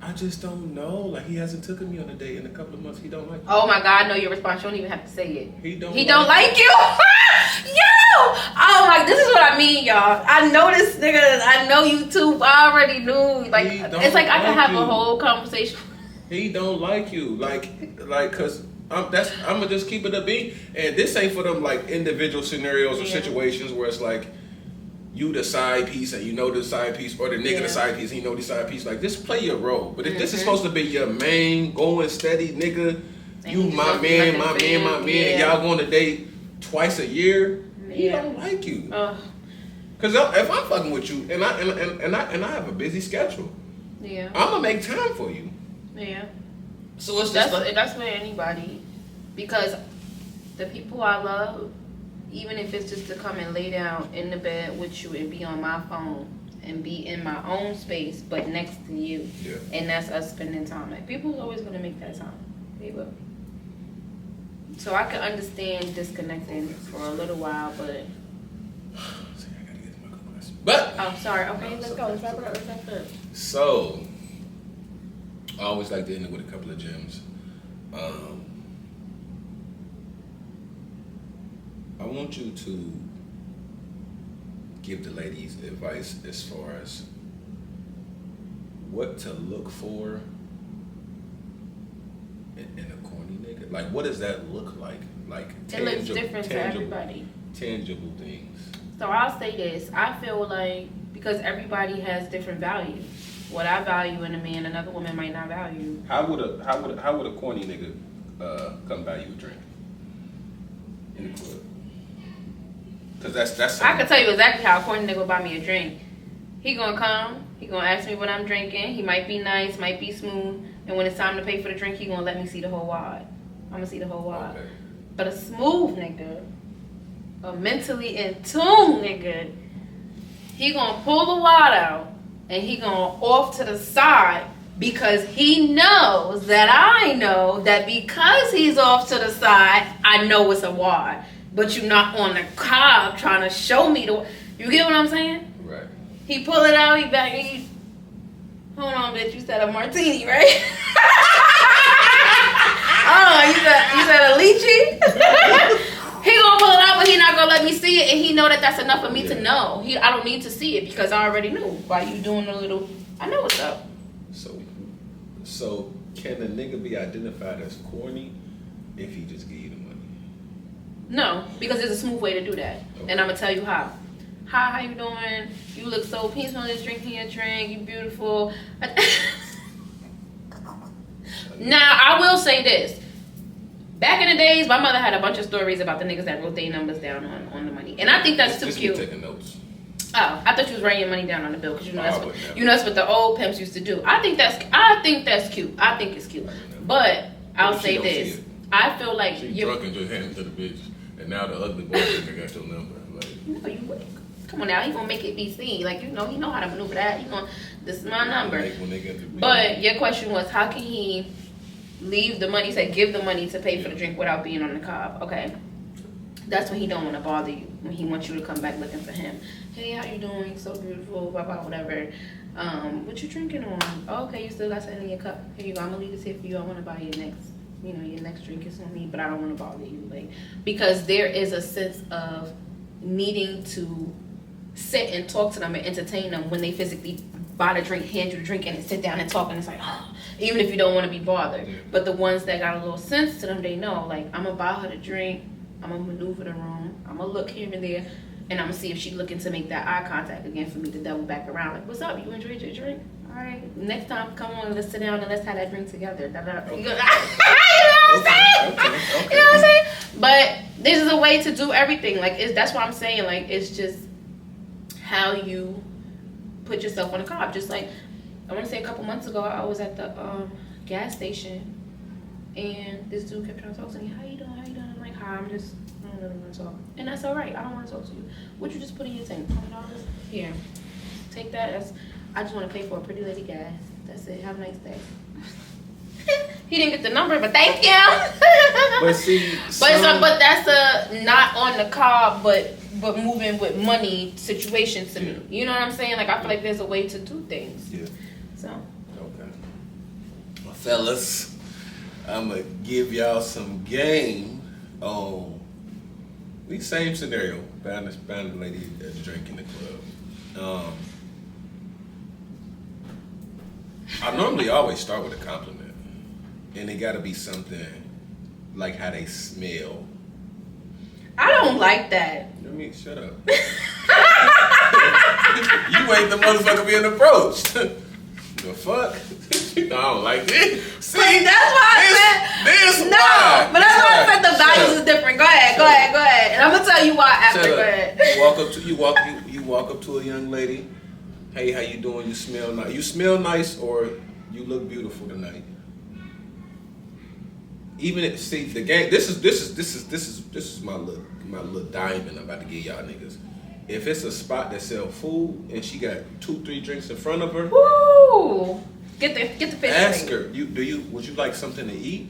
I just don't know. Like, he hasn't taken me on a date in a couple of months. He don't like me. Oh my God, I know your response. You don't even have to say it. He don't like you. Yo! Oh my, this is what I mean, y'all. I know this nigga. I know you too. I already knew. Like, it's like I can have a whole conversation. He don't like you. Like, cause I'm gonna just keep it a beat. And this ain't for them like individual scenarios or situations where it's like, you the side piece and you know the side piece, or the nigga the side piece and you know the side piece. Like, just play your role. But if this is supposed to be your main, going steady nigga, and you my man, y'all going to date twice a year, he don't like you. Cause if I'm fucking with you and I have a busy schedule, I'm gonna make time for you. Yeah. So it's just that's for anybody, because the people I love, even if it's just to come and lay down in the bed with you and be on my phone, and be in my own space, but next to you. Yeah. And that's us spending time. Like, people are always gonna make that time. They will. So I can understand disconnecting for a little while, but. But. Oh, sorry. Okay, let's go. Let's wrap it up. Let's wrap it up. So, I always like to end it with a couple of gems. I want you to give the ladies advice as far as what to look for in a corny nigga. Like, what does that look like? Like, it looks different to everybody. Tangible things. So I'll say this. I feel like because everybody has different values. What I value in a man, another woman might not value. How would a corny nigga come buy you a drink in the club? Because that's. I can tell you exactly how a corny nigga will buy me a drink. He gonna come. He gonna ask me what I'm drinking. He might be nice, might be smooth, and when it's time to pay for the drink, he gonna let me see the whole wad. I'm gonna see the whole wad. Okay. But a smooth nigga, a mentally in tune nigga, he gonna pull the wad out and he gonna off to the side because he knows that I know that because he's off to the side, I know it's a wad. But you're not on the cob trying to show me the. You get what I'm saying? Right. He pull it out. He back. Hold on, bitch. You said a martini, right? Oh, you said a lychee? He gonna pull it out, but he not gonna let me see it, and he know that that's enough for me to know. I don't need to see it because I already knew. While you doing a little, I know what's up. So can a nigga be identified as corny if he just give you the money? No, because there's a smooth way to do that, Okay. and I'm gonna tell you how. Hi, how you doing? You look so peaceful. Just drinking your drink. You beautiful. Now I will say this. Back in the days, my mother had a bunch of stories about the niggas that wrote their numbers down on the money, and I think that's too cute. Taking notes. Oh, I thought you was writing your money down on the bill because you know that's what never. you know that's what the old pimps used to do. I think that's cute. I think it's cute. But I'll say this: I feel like she you're drunk and just handed to the bitch, and now the ugly boyfriend got your number. Like, you come on now, he gonna make it be seen. Like he know how to maneuver that. This is my number. When they get the bill. But your question was, how can he leave the money, give the money to pay for the drink without being on the cob? Okay. That's when he don't want to bother you. When he wants you to come back looking for him. Hey, how you doing? So beautiful, blah, blah, whatever. What you drinking on? Oh, okay, you still got something in your cup. Here you go. I'm going to leave this here for you. I want to buy your next drink is on me, but I don't want to bother you. Like, because there is a sense of needing to sit and talk to them and entertain them when they physically buy the drink, hand you the drink, and sit down and talk, and it's like, oh, even if you don't want to be bothered. Yeah. But the ones that got a little sense to them, they know, like, I'm going to buy her the drink. I'm going to maneuver the room. I'm going to look here and there. And I'm going to see if she's looking to make that eye contact again for me to double back around. Like, what's up? You enjoyed your drink? All right. Next time, come on, let's sit down and let's have that drink together. You know what I'm saying? Okay. You know what I'm saying? But this is a way to do everything. Like, that's what I'm saying. Like, it's just how you put yourself on the cob. Just like, I want to say a couple months ago, I was at the gas station. And this dude kept trying to talk to me. How you doing? I'm like, hi, I don't really want to talk. And that's all right. I don't want to talk to you. What you just put in your tank? $20? Here. Take that. I just want to pay for a pretty lady gas. That's it. Have a nice day. He didn't get the number, but thank you. But see, but that's a not on the cob, but moving with money situation to me. You know what I'm saying? Like, I feel like there's a way to do things. Yeah. So. Okay. Well, fellas, I'm going to give y'all some game on the same scenario. Found a lady at the drink in the club. I normally always start with a compliment. And it got to be something like how they smell. I don't like that. I mean, shut up. You ain't the motherfucker being approached. The fuck? I don't like this. See, but that's why I said no. But that's why I said the values is different. Go ahead. And I'm gonna tell you why after. Go ahead. You walk up to a young lady. Hey, how you doing? You smell nice. You smell nice, or you look beautiful tonight. Even if, see the game. This is my little diamond I'm about to give y'all niggas. if it's a spot that sell food and she got 2-3 drinks in front of her, woo, get the fish. Ask her, would you like something to eat?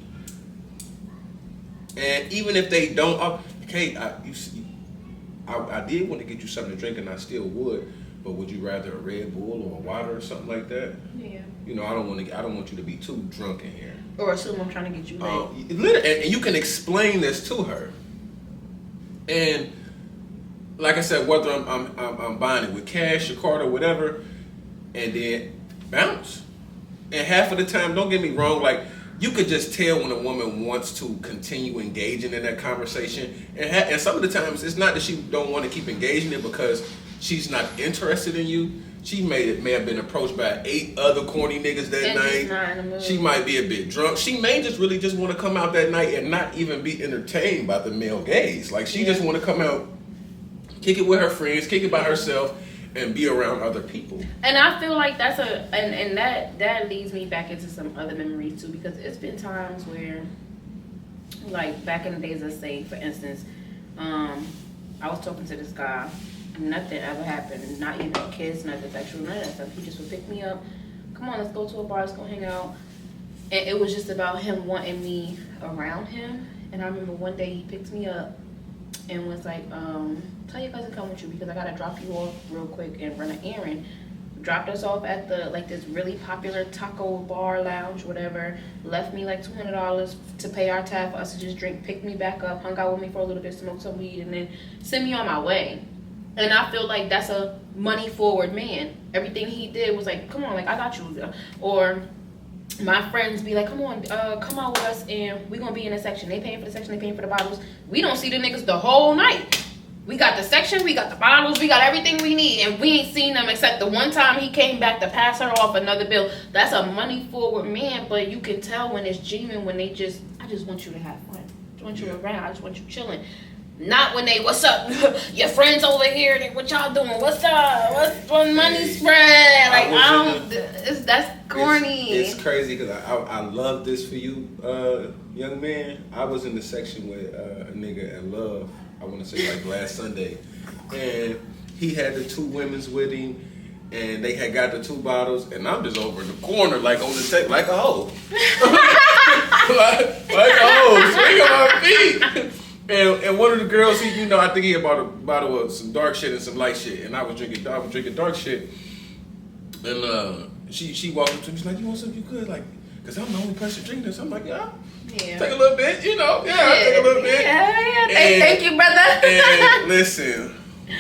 And even if they don't, okay, I did want to get you something to drink, and I still would. But would you rather a Red Bull or a water or something like that? Yeah. You know, I don't want you to be too drunk in here. Or assume I'm trying to get you laid. And you can explain this to her. And like I said, whether I'm buying it with cash or card or whatever, and then bounce. And half of the time, don't get me wrong, like you could just tell when a woman wants to continue engaging in that conversation. And some of the times, it's not that she don't want to keep engaging it because she's not interested in you. She may have been approached by 8 other corny niggas that night. She might be a bit drunk. She may just really just want to come out that night and not even be entertained by the male gaze. Like she just want to come out, kick it with her friends, kick it by herself, and be around other people. And I feel like that's and that leads me back into some other memories too, because it's been times where, like back in the days, let's say for instance, I was talking to this guy. Nothing ever happened. Not even a kiss, nothing sexual, none of that stuff. He just would pick me up. Come on, let's go to a bar, let's go hang out. And it was just about him wanting me around him. And I remember one day he picked me up and was like, tell your cousin come with you because I gotta drop you off real quick and run an errand. Dropped us off at the this really popular taco bar lounge, whatever. Left me like $200 to pay our tab for us to just drink. Picked me back up, hung out with me for a little bit, smoked some weed, and then sent me on my way. And I feel like that's a money forward man. Everything he did was like, come on, like I got you. Or my friends be like, come on, come out with us and we gonna be in a section. They paying for the section, they paying for the bottles. We don't see the niggas the whole night. We got the section, we got the bottles, we got everything we need, and we ain't seen them except the one time he came back to pass her off another bill. That's a money forward man, but you can tell when it's genuine, when they just, I just want you to have fun. I just want you around, I just want you chilling. Not when they, what's up? Your friends over here, what y'all doing? What's up? What's money spread? Like, that's corny. It's crazy because I love this for you, young man. I was in the section with a nigga at Love, I want to say like last Sunday. And he had the 2 women's with him. And they had got the 2 bottles. And I'm just over in the corner like on the table, like a hoe. like a hoe, swinging my feet. And one of the girls, I think he had bought a bottle of some dark shit and some light shit, and I was drinking dark shit. And she walked up to me, she's like, "You want something? You good?" Like, cause I'm the only person drinking this. I'm like, yeah. Take a little bit, I'll take a little bit. Yeah. Thank you, brother. And listen,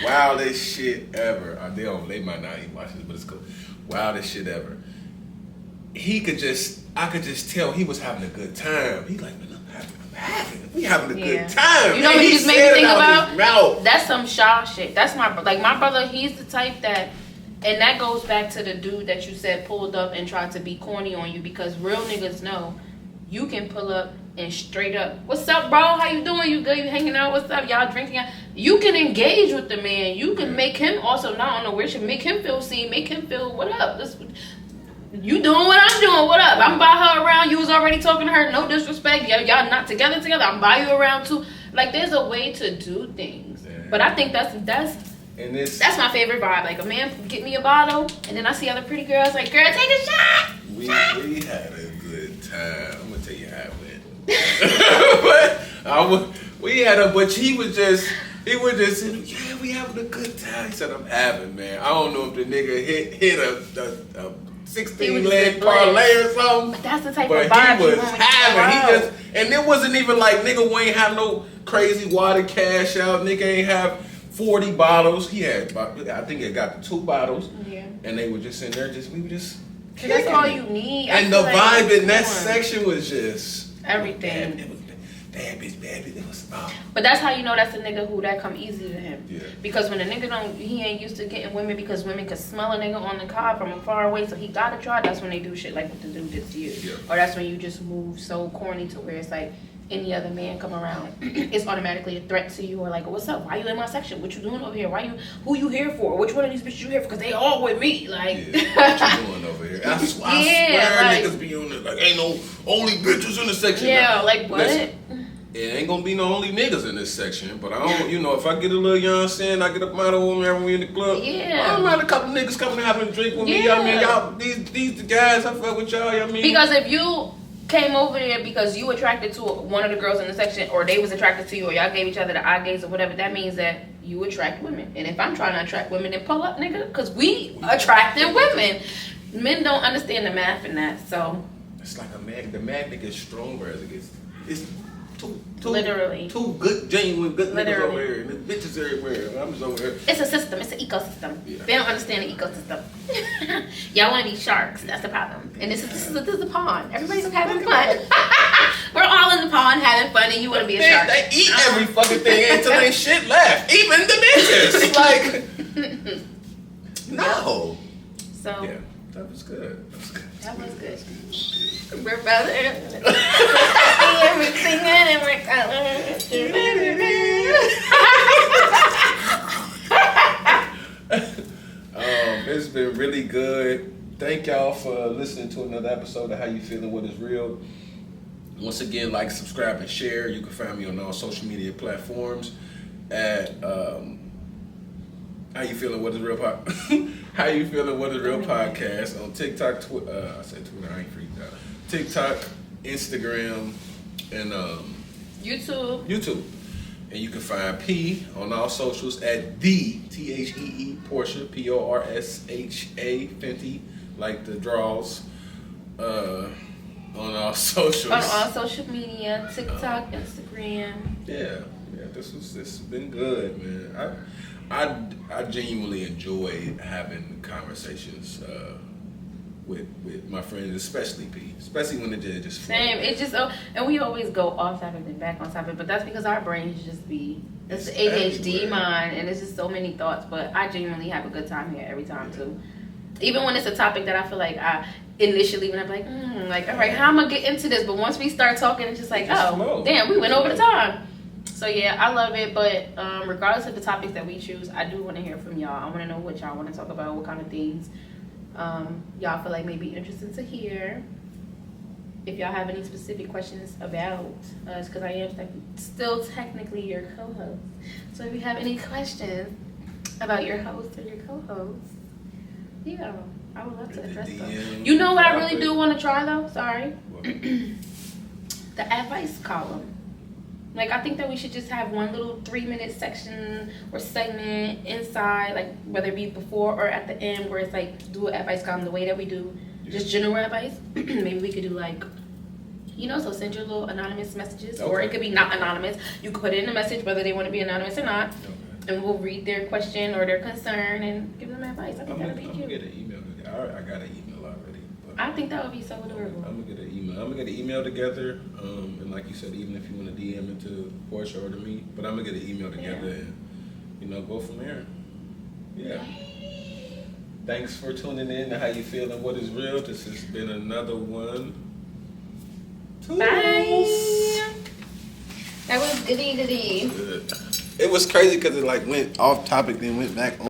wildest shit ever. They might not even watch this, but it's cool. Wildest shit ever. I could just tell he was having a good time. He's like, man, we having a good time. You know what he just made me think about? That's some Shaw shit. That's my brother. He's the type that, and that goes back to the dude that you said pulled up and tried to be corny on you, because real niggas know you can pull up and straight up, what's up, bro? How you doing? You good? You hanging out? What's up? Y'all drinking? You can engage with the man. You can make him also not on the weird shit. Make him feel seen. Make him feel what up. You doing what I'm doing, what up? I'm by her around, you was already talking to her, no disrespect, y'all not together, I'm by you around too. Like, there's a way to do things. Yeah. But I think that's my favorite vibe. Like, a man get me a bottle, and then I see other pretty girls, like, girl, take a shot. We had a good time. I'm gonna tell you how it went. But he was just, yeah, we having a good time. He said, I'm having, man. I don't know if the nigga hit a 16-leg parlay or something. But that's the type of vibe he was having. And it wasn't even like nigga ain't have no crazy water cash out. Nigga ain't have 40 bottles. He had, I think he got the 2 bottles. Yeah. And they were just in there, we were just. That's all you need. And the vibe in that section was just everything. It was bad bitch. It was. But that's how you know that's a nigga who that come easy to him. Yeah. Because when a nigga he ain't used to getting women, because women can smell a nigga on the car from far away, so he gotta try. That's when they do shit like what the dude did to you. Yeah. Or that's when you just move so corny to where it's like any other man come around, it's automatically a threat to you, or like, what's up? Why you in my section? What you doing over here? Who you here for? Which one of these bitches you here for? Because they all with me. Like, what you doing over here? I swear like, niggas be on it. Like, ain't no only bitches in the section. Yeah, now. Like what? Listen, it ain't gonna be no only niggas in this section, but I don't, if I get a little, you know what I'm saying, I get a model woman every we in the club. Yeah. I might a couple niggas coming and having a drink with me. I mean, y'all, these the guys I fuck with y'all. I mean, because if you came over there because you attracted to one of the girls in the section, or they was attracted to you, or y'all gave each other the eye gaze or whatever, that means that you attract women. And if I'm trying to attract women, then pull up, nigga, because we attracted women. Men don't understand the math in that, so. It's like a magnet. The magnet gets stronger as it gets. It's two good, genuine, good niggas over here, and the bitches everywhere. I'm just over here. It's a system. It's an ecosystem. Yeah. They don't understand the ecosystem. Y'all want to be sharks. That's the problem. And this is a pond. Everybody's having fun. We're all in the pond having fun, and you want to be a shark. They eat every fucking thing until ain't shit left. Even the bitches. Like, no. So yeah, that was good. That was good. We're brothers. We're singing and we're it's been really good. Thank y'all for listening to another episode of How You Feeling, What Is Real. Once again, like, subscribe, and share. You can find me on all social media platforms at How You Feeling, What Is Real How You Feeling, What Is Real podcast on TikTok, I said Twitter, I ain't freaked out. TikTok, Instagram, and YouTube. And you can find P on all socials at the THEE Porsha, Porsha Fenty, like the draws. On all socials. On all social media, TikTok, Instagram. Yeah. This has been good, man. I genuinely enjoy having conversations with my friends, especially P, especially when it just same. It just and we always go off topic and back on topic, but that's because our brains just be it's the ADHD mind, and it's just so many thoughts. But I genuinely have a good time here every time too. Even when it's a topic that I feel like I initially when I'm like, all right, how am I gonna get into this? But once we start talking, it's just like, damn, we went over the time. So yeah, I love it. But regardless of the topics that we choose, I do want to hear from y'all. I want to know what y'all want to talk about, what kind of things y'all feel like may be interesting to hear. If y'all have any specific questions about us, because I am still technically your co-host. So if you have any questions about your host or your co-host, yeah, I would love to address them. You know what I really do want to try though? Sorry. The advice column. Like, I think that we should just have one little 3-minute section or segment inside, like whether it be before or at the end, where it's like do an advice column the way that we do just general advice. Maybe we could do like, so send your little anonymous messages, or it could be not anonymous. You could put it in a message whether they want to be anonymous or not, and we'll read their question or their concern and give them advice. I think that'd be cute. I'm gonna get an email. I got an email already. I think that would be so adorable. I'm gonna get an email. I'm gonna get an email together, and like you said, even if you want to DM it to Porsha or to me, but I'm gonna get an email together and go from there. Yeah. Thanks for tuning in to How You Feeling, What Is Real. This has been another one. Bye. That was goody. It was crazy because it like went off topic, then went back on.